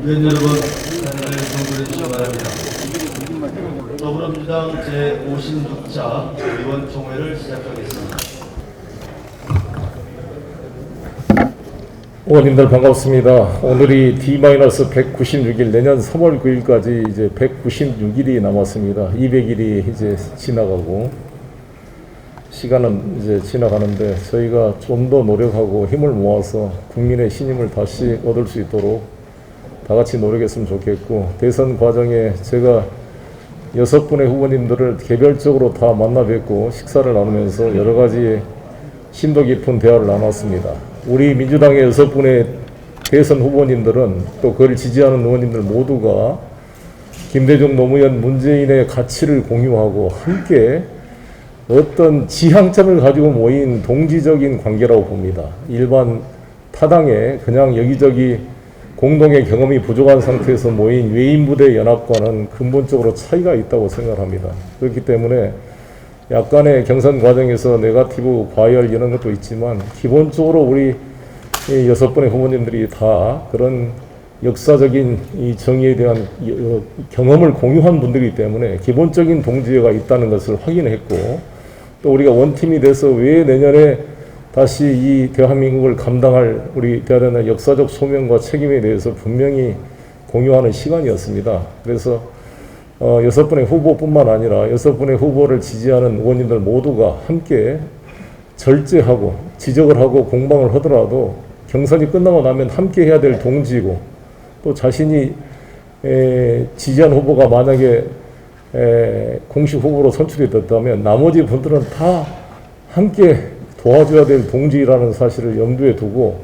의원 여러분, 자리를 정돈해 주시기 바랍니다. 더불어민주당 제56차 의원총회를 시작하겠습니다. 의원님들 반갑습니다. 오늘이 D-196일, 내년 3월 9일까지 이제 196일이 남았습니다. 200일이 이제 지나가고, 시간은 이제 지나가는데 저희가 좀 더 노력하고 힘을 모아서 국민의 신임을 다시 얻을 수 있도록 다 같이 노력했으면 좋겠고, 대선 과정에 제가 6분의 후보님들을 개별적으로 다 만나 뵙고 식사를 나누면서 여러 가지 심도 깊은 대화를 나눴습니다. 우리 민주당의 6분의 대선 후보님들은 또 그를 지지하는 의원님들 모두가 김대중, 노무현, 문재인의 가치를 공유하고 함께 어떤 지향점을 가지고 모인 동지적인 관계라고 봅니다. 일반 타당의 그냥 여기저기 공동의 경험이 부족한 상태에서 모인 외인부대 연합과는 근본적으로 차이가 있다고 생각합니다. 그렇기 때문에 약간의 경선 과정에서 네거티브 과열 이런 것도 있지만 기본적으로 우리 6분의 후보님들이 다 그런 역사적인 이 정의에 대한 경험을 공유한 분들이기 때문에 기본적인 동지애가 있다는 것을 확인했고, 또 우리가 원팀이 돼서 왜 내년에 다시 이 대한민국을 감당할 우리 대한민국의 역사적 소명과 책임에 대해서 분명히 공유하는 시간이었습니다. 그래서 6분의 후보뿐만 아니라 6분의 후보를 지지하는 의원님들 모두가 함께 절제하고 지적을 하고 공방을 하더라도 경선이 끝나고 나면 함께 해야 될 동지이고, 또 자신이 지지한 후보가 만약에 공식 후보로 선출이 됐다면 나머지 분들은 다 함께 도와줘야 될 동지라는 사실을 염두에 두고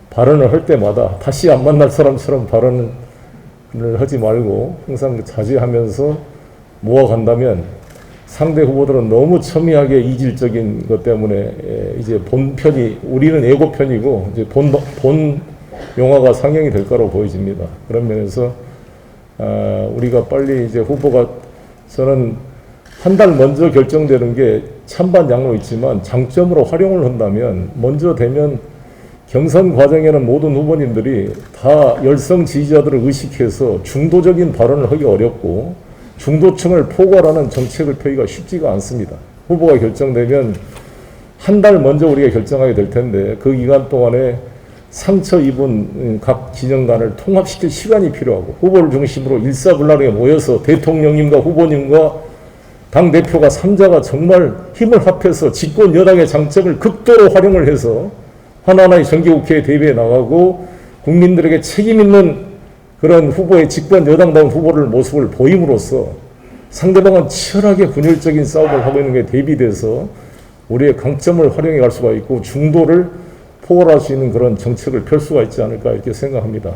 발언을 할 때마다 다시 안 만날 사람처럼 발언을 하지 말고 항상 자제하면서 모아간다면 상대 후보들은 너무 첨예하게 이질적인 것 때문에 이제 본편이, 우리는 예고편이고 이제 본 영화가 상영이 될 거라고 보여집니다. 그런 면에서 우리가 빨리 이제 후보가, 저는 한 달 먼저 결정되는 게 찬반 양로 있지만 장점으로 활용을 한다면 먼저 되면 경선 과정에는 모든 후보님들이 다 열성 지지자들을 의식해서 중도적인 발언을 하기 어렵고 중도층을 포괄하는 정책을 펴기가 쉽지가 않습니다. 후보가 결정되면 한 달 먼저 우리가 결정하게 될 텐데 그 기간 동안에 상처 입은 각 진영 간을 통합시킬 시간이 필요하고, 후보를 중심으로 일사불란하게 모여서 대통령님과 후보님과 당대표가 3자가 정말 힘을 합해서 집권 여당의 장점을 극도로 활용을 해서 하나하나의 정기국회에 대비해 나가고 국민들에게 책임 있는 그런 후보의 집권 여당다운 후보를 모습을 보임으로써 상대방은 치열하게 분열적인 싸움을 하고 있는 게 대비돼서 우리의 강점을 활용해 갈 수가 있고 중도를 포괄할 수 있는 그런 정책을 펼 수가 있지 않을까 이렇게 생각합니다.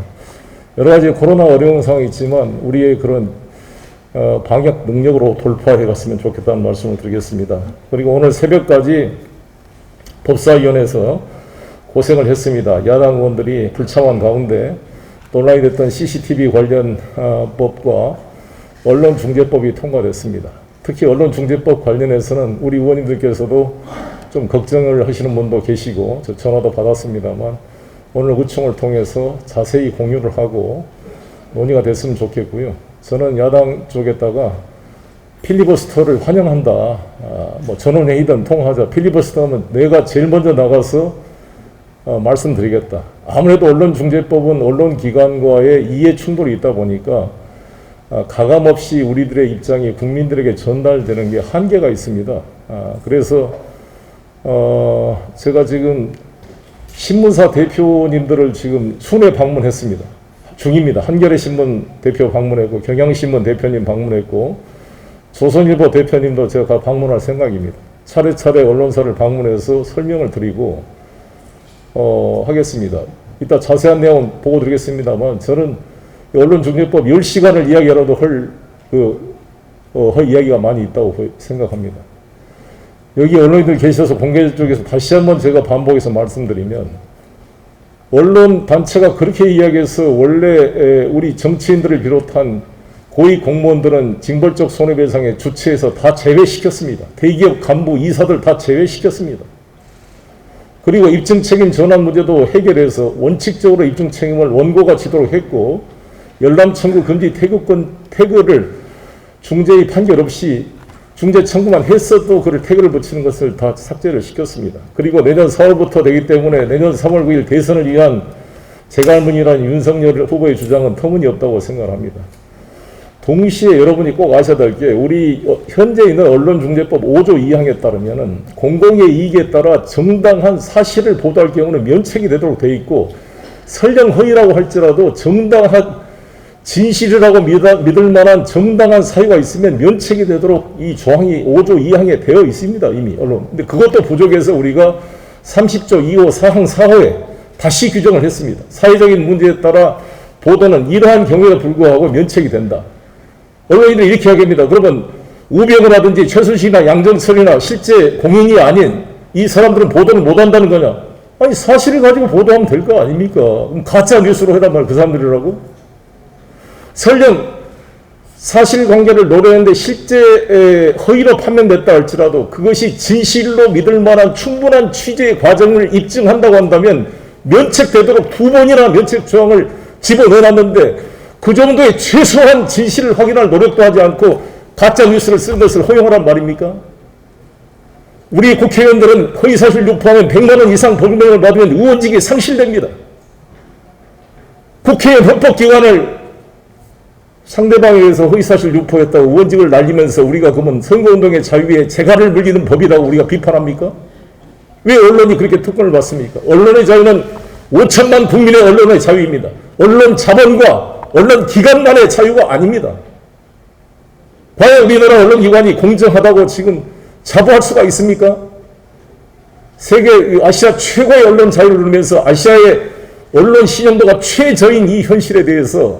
여러 가지 코로나 어려운 상황이 있지만 우리의 그런 방역 능력으로 돌파해 갔으면 좋겠다는 말씀을 드리겠습니다. 그리고 오늘 새벽까지 법사위원회에서 고생을 했습니다. 야당 의원들이 불참한 가운데 논란이 됐던 CCTV 관련 법과 언론중재법이 통과됐습니다. 특히 언론중재법 관련해서는 우리 의원님들께서도 좀 걱정을 하시는 분도 계시고 저 전화도 받았습니다만 오늘 의총을 통해서 자세히 공유를 하고 논의가 됐으면 좋겠고요. 저는 야당 쪽에다가 필리버스터를 환영한다. 뭐 전원회의든 통화하자. 필리버스터하면 내가 제일 먼저 나가서 말씀드리겠다. 아무래도 언론중재법은 언론기관과의 이해 충돌이 있다 보니까 가감없이 우리들의 입장이 국민들에게 전달되는 게 한계가 있습니다. 그래서 제가 지금 신문사 대표님들을 지금 순회 방문했습니다. 중입니다. 한겨레 신문 대표 방문했고 경향신문 대표님 방문했고 조선일보 대표님도 제가 방문할 생각입니다. 차례차례 언론사를 방문해서 설명을 드리고 하겠습니다. 이따 자세한 내용 보고 드리겠습니다만 저는 언론중재법 10시간을 이야기하라도 할 이야기가 많이 있다고 생각합니다. 여기 언론인들 계셔서 공개 쪽에서 다시 한번 제가 반복해서 말씀드리면 언론 단체가 그렇게 이야기해서 원래 우리 정치인들을 비롯한 고위 공무원들은 징벌적 손해배상의 주체에서 다 제외시켰습니다. 대기업 간부 이사들 다 제외시켰습니다. 그리고 입증책임 전환 문제도 해결해서 원칙적으로 입증책임을 원고가 지도록 했고 열람 청구 금지 태그를 중재의 판결 없이 중재 청구만 했어도 그를 태그를 붙이는 것을 다 삭제를 시켰습니다. 그리고 내년 4월부터 되기 때문에 내년 3월 9일 대선을 위한 재갈문이라는 윤석열 후보의 주장은 터무니없다고 생각합니다. 동시에 여러분이 꼭 아셔야 될 게 우리 현재 있는 언론중재법 5조 2항에 따르면은 공공의 이익에 따라 정당한 사실을 보도할 경우는 면책이 되도록 되어 있고 설령 허위라고 할지라도 정당한 진실이라고 믿을 만한 정당한 사유가 있으면 면책이 되도록 이 조항이 5조 2항에 되어 있습니다. 이미 언론. 근데 그것도 부족해서 우리가 30조 2호 사항 4호에 다시 규정을 했습니다. 사회적인 문제에 따라 보도는 이러한 경우에 불구하고 면책이 된다. 언론인들이 이렇게 하겠습니다. 그러면 우병우라든지 하든지 최순실이나 양정철이나 실제 공인이 아닌 이 사람들은 보도를 못한다는 거냐? 아니 사실을 가지고 보도하면 될 거 아닙니까? 그럼 가짜 뉴스로 해란 말이야. 그 사람들이라고? 설령 사실관계를 노려했는데 실제 허위로 판명됐다 할지라도 그것이 진실로 믿을 만한 충분한 취재의 과정을 입증한다고 한다면 면책되도록 2번이나 면책 조항을 집어넣어놨는데 그 정도의 최소한 진실을 확인할 노력도 하지 않고 가짜 뉴스를 쓴 것을 허용하란 말입니까? 우리 국회의원들은 허위사실 유포하면 100만 원 이상 벌금을 받으면 의원직이 상실됩니다. 국회의원 헌법기관을 상대방에 의해서 허위사실 유포했다고 의원직을 날리면서 우리가 그러면 선거운동의 자유에 재갈을 물리는 법이라고 우리가 비판합니까? 왜 언론이 그렇게 특권을 받습니까? 언론의 자유는 5천만 국민의 언론의 자유입니다. 언론 자본과 언론 기관만의 자유가 아닙니다. 과연 우리나라 언론기관이 공정하다고 지금 자부할 수가 있습니까? 세계 아시아 최고의 언론 자유를 누리면서 아시아의 언론 신용도가 최저인 이 현실에 대해서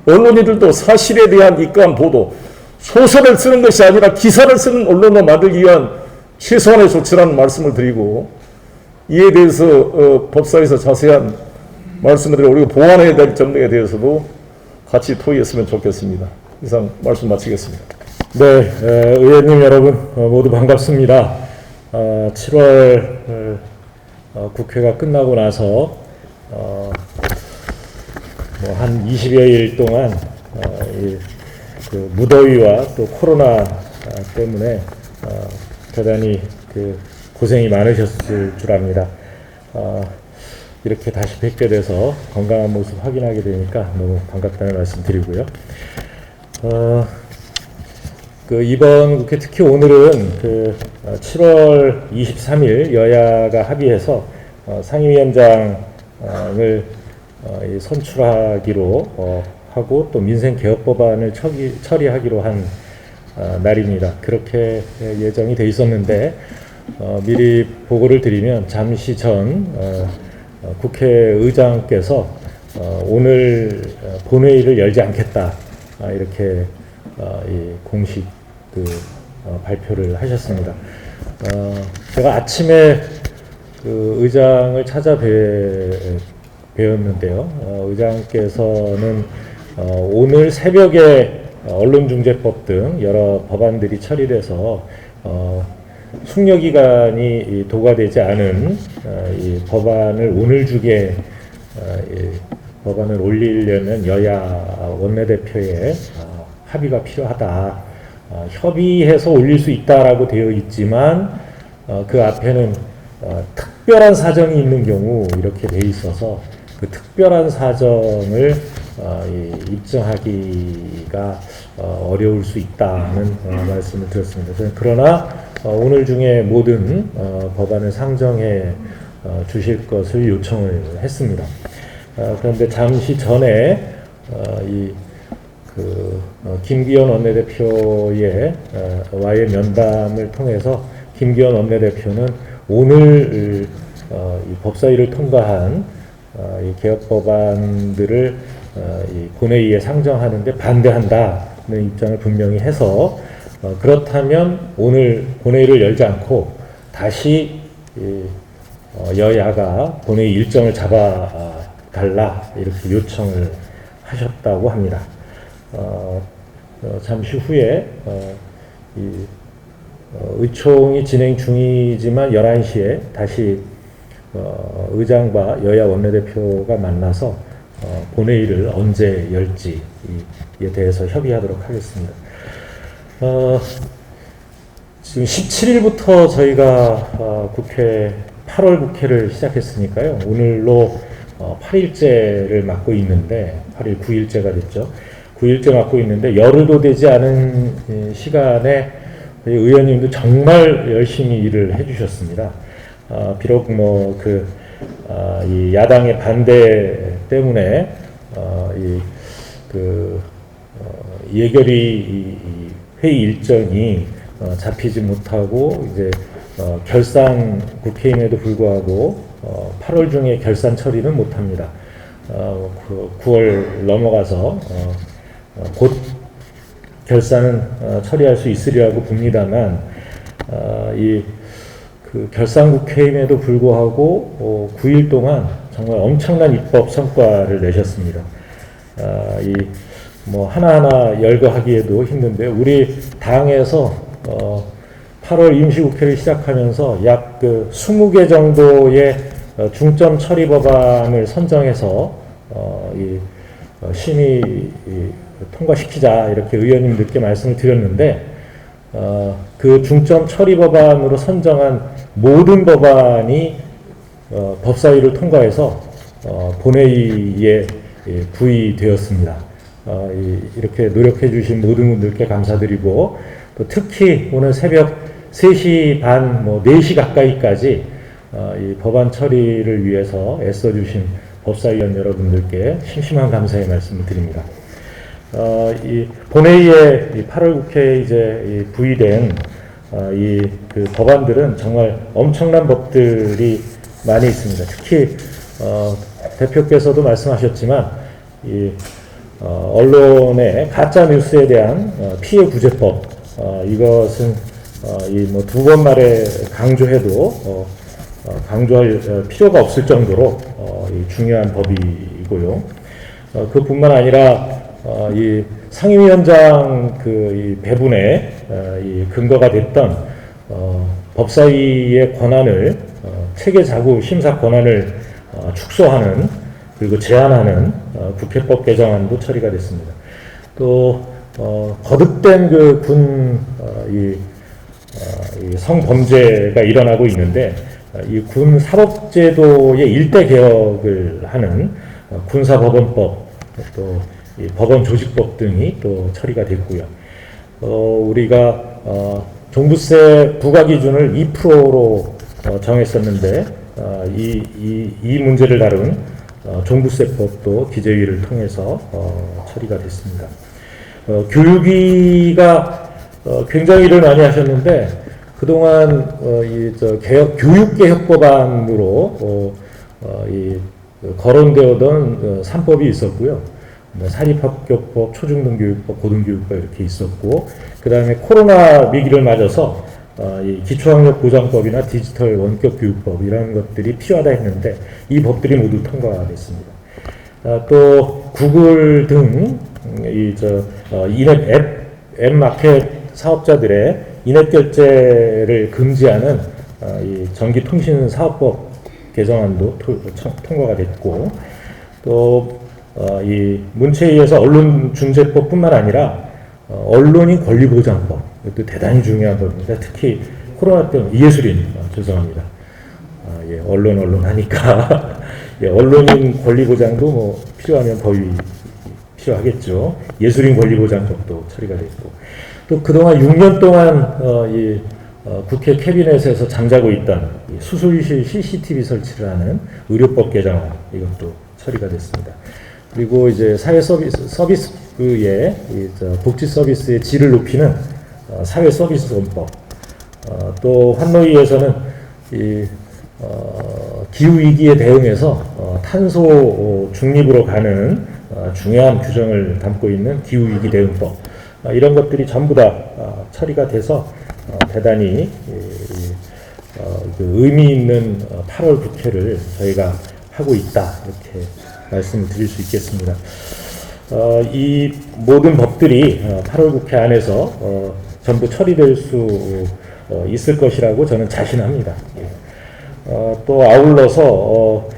언론인들도 사실에 대한 입각한 보도, 소설을 쓰는 것이 아니라 기사를 쓰는 언론을 만들기 위한 최소한의 조치라는 말씀을 드리고 이에 대해서 법사위에서 자세한 말씀을 드리고 우리가 보완해야 될 점에 대해서도 같이 토의했으면 좋겠습니다. 이상 말씀 마치겠습니다. 네, 의원님 여러분 모두 반갑습니다. 7월 국회가 끝나고 나서 한 20여일 동안 그 무더위와 또 코로나 때문에 대단히 그 고생이 많으셨을 줄 압니다. 이렇게 다시 뵙게 돼서 건강한 모습 확인하게 되니까 너무 반갑다는 말씀 드리고요. 그 이번 국회 특히 오늘은 그 7월 23일 여야가 합의해서 상임위원장을 선출하기로 하고 또 민생개혁법안을 처리하기로 한 날입니다. 그렇게 예정이 돼 있었는데 미리 보고를 드리면 잠시 전 국회의장께서 오늘 본회의를 열지 않겠다 이렇게 공식 발표를 하셨습니다. 제가 아침에 그 의장을 뵈었는데요. 의장께서는 오늘 새벽에 언론중재법 등 여러 법안들이 처리돼서 숙려기간이 도과되지 않은 이 법안을 오늘 중에 법안을 올리려면 여야 원내대표의 합의가 필요하다. 협의해서 올릴 수 있다라고 되어 있지만 그 앞에는 특별한 사정이 있는 경우 이렇게 돼 있어서 그 특별한 사정을 입증하기가 어려울 수 있다는 말씀을 드렸습니다. 그러나 오늘 중에 모든 법안을 상정해 주실 것을 요청을 했습니다. 그런데 잠시 전에 김기현 원내대표의 와의 면담을 통해서 김기현 원내대표는 오늘 이 법사위를 통과한 이 개혁 법안들을 이 본회의에 상정하는데 반대한다는 입장을 분명히 해서 그렇다면 오늘 본회의를 열지 않고 다시 여야가 본회의 일정을 잡아달라 이렇게 요청을 하셨다고 합니다. 잠시 후에 의총이 진행 중이지만 11시에 다시 의장과 여야 원내대표가 만나서 본회의를 언제 열지에 대해서 협의하도록 하겠습니다. 지금 17일부터 저희가 국회 8월 국회를 시작했으니까요. 오늘로 8일째를 맞고 있는데 8일 9일째가 됐죠. 9일째 맞고 있는데 열흘도 되지 않은 시간에 의원님도 정말 열심히 일을 해주셨습니다. 비록 이 야당의 반대 때문에 예결위 회의 일정이 잡히지 못하고 이제 결산 국회임에도 불구하고 8월 중에 결산 처리는 못합니다. 9월 넘어가서 곧 결산은 처리할 수 있으리라고 봅니다만 그 결산 국회임에도 불구하고 9일 동안 정말 엄청난 입법 성과를 내셨습니다. 하나하나 열거하기에도 힘든데 우리 당에서 8월 임시국회를 시작하면서 약 20개 정도의 중점 처리 법안을 선정해서 심의 통과시키자 이렇게 의원님들께 말씀을 드렸는데 그 중점 처리 법안으로 선정한 모든 법안이 법사위를 통과해서 본회의에 부의되었습니다. 이렇게 노력해 주신 모든 분들께 감사드리고 또 특히 오늘 새벽 3시 반, 4시 가까이까지 이 법안 처리를 위해서 애써주신 법사위원 여러분들께 심심한 감사의 말씀을 드립니다. 이 본회의에 8월 국회에 이제 부의된 그 법안들은 정말 엄청난 법들이 많이 있습니다. 특히 대표께서도 말씀하셨지만 언론의 가짜 뉴스에 대한 피해 구제법 이것은 두 번 말에 강조해도 강조할 필요가 없을 정도로 중요한 법이고요. 그뿐만 아니라 이 상임위원장 이 배분에 근거가 됐던 법사위의 권한을 체계자구 심사 권한을 축소하는 그리고 제한하는 국회법 개정안도 처리가 됐습니다. 또 거듭된 이 성범죄가 일어나고 있는데 이 군 사법제도의 일대 개혁을 하는 군사법원법 또 이 법원조직법 등이 또 처리가 됐고요. 우리가 종부세 부과 기준을 2%로 정했었는데 이 문제를 다룬 종부세법도 기재위를 통해서 처리가 됐습니다. 교육위가 굉장히 일을 많이 하셨는데 그동안 교육개혁 법안으로 거론되어던 3법이 있었고요. 사립학교법, 초중등교육법, 고등교육법 이렇게 있었고 그 다음에 코로나 위기를 맞아서 이 기초학력 보장법이나 디지털 원격교육법 이런 것들이 필요하다 했는데 이 법들이 모두 통과가 됐습니다. 또 구글 등 인앱 앱마켓 사업자들의 인앱 결제를 금지하는 이 전기통신사업법 개정안도 통과가 됐고 또 이 문체위에서 언론중재법뿐만 아니라 언론인 권리보장법 이것도 대단히 중요한 법입니다. 특히 코로나 때문에 이예술인 죄송합니다. 언론 하니까 언론인 권리보장도 필요하면 법이 필요하겠죠. 예술인 권리보장법도 처리가 됐고 또 그동안 6년 동안 국회 캐비넷에서 잠자고 있던 수술실 CCTV 설치를 하는 의료법 개정안 이것도 처리가 됐습니다. 그리고 이제 사회 서비스의 복지 서비스의 질을 높이는 사회 서비스원법, 또 환노위에서는 기후 위기에 대응해서 탄소 중립으로 가는 중요한 규정을 담고 있는 기후 위기 대응법 이런 것들이 전부 다 처리가 돼서 대단히 의미 있는 8월 국회를 저희가 하고 있다 이렇게 말씀을 드릴 수 있겠습니다. 이 모든 법들이 8월 국회 안에서 전부 처리될 수 있을 것이라고 저는 자신합니다. 또 아울러서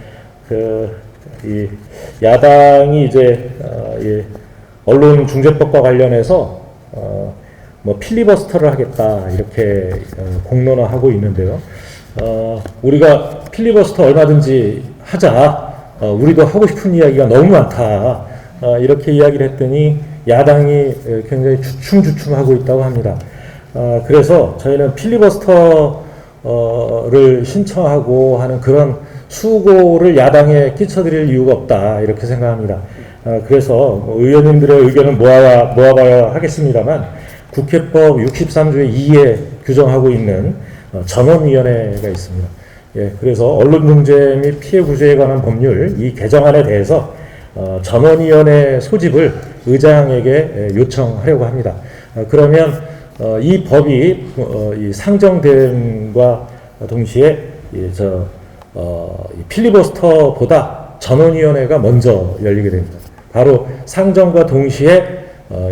이 야당이 이제 언론중재법과 관련해서 뭐 필리버스터를 하겠다 이렇게 공론화하고 있는데요. 우리가 필리버스터 얼마든지 하자. 우리도 하고 싶은 이야기가 너무 많다. 이렇게 이야기를 했더니 야당이 굉장히 주춤주춤하고 있다고 합니다. 그래서 저희는 필리버스터를 신청하고 하는 그런 수고를 야당에 끼쳐드릴 이유가 없다 이렇게 생각합니다. 그래서 의원님들의 의견을 모아봐야 하겠습니다만 국회법 63조의 2에 규정하고 있는 전원위원회가 있습니다. 예, 그래서 언론중재 및 피해구제에 관한 법률 이 개정안에 대해서 전원위원회 소집을 의장에게 요청하려고 합니다. 그러면 이 법이 이 상정됨과 동시에 이 필리버스터보다 전원위원회가 먼저 열리게 됩니다. 바로 상정과 동시에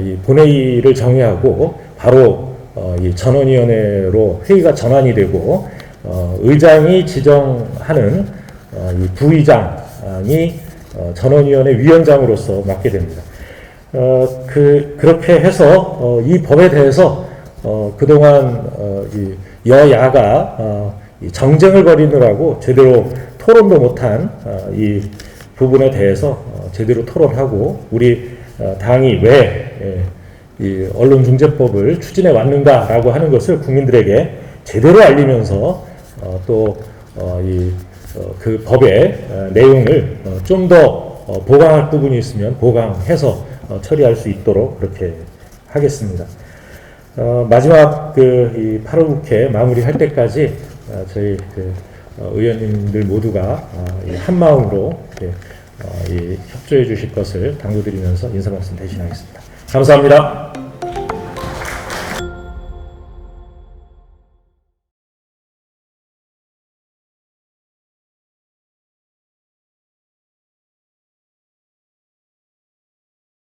이 본회의를 정의하고 바로 이 전원위원회로 회의가 전환이 되고 의장이 지정하는 이 부의장이 전원위원회 위원장으로서 맡게 됩니다. 그렇게 해서 이 법에 대해서 그동안 이 여야가 이 정쟁을 벌이느라고 제대로 토론도 못한 이 부분에 대해서 제대로 토론하고 우리 당이 왜 이 언론중재법을 추진해 왔는가라고 하는 것을 국민들에게 제대로 알리면서 또 그 법의 내용을 좀 더 보강할 부분이 있으면 보강해서 처리할 수 있도록 그렇게 하겠습니다. 마지막 이 8월 국회 마무리할 때까지 저희 의원님들 모두가 한 마음으로 협조해 주실 것을 당부드리면서 인사 말씀 대신하겠습니다. 감사합니다.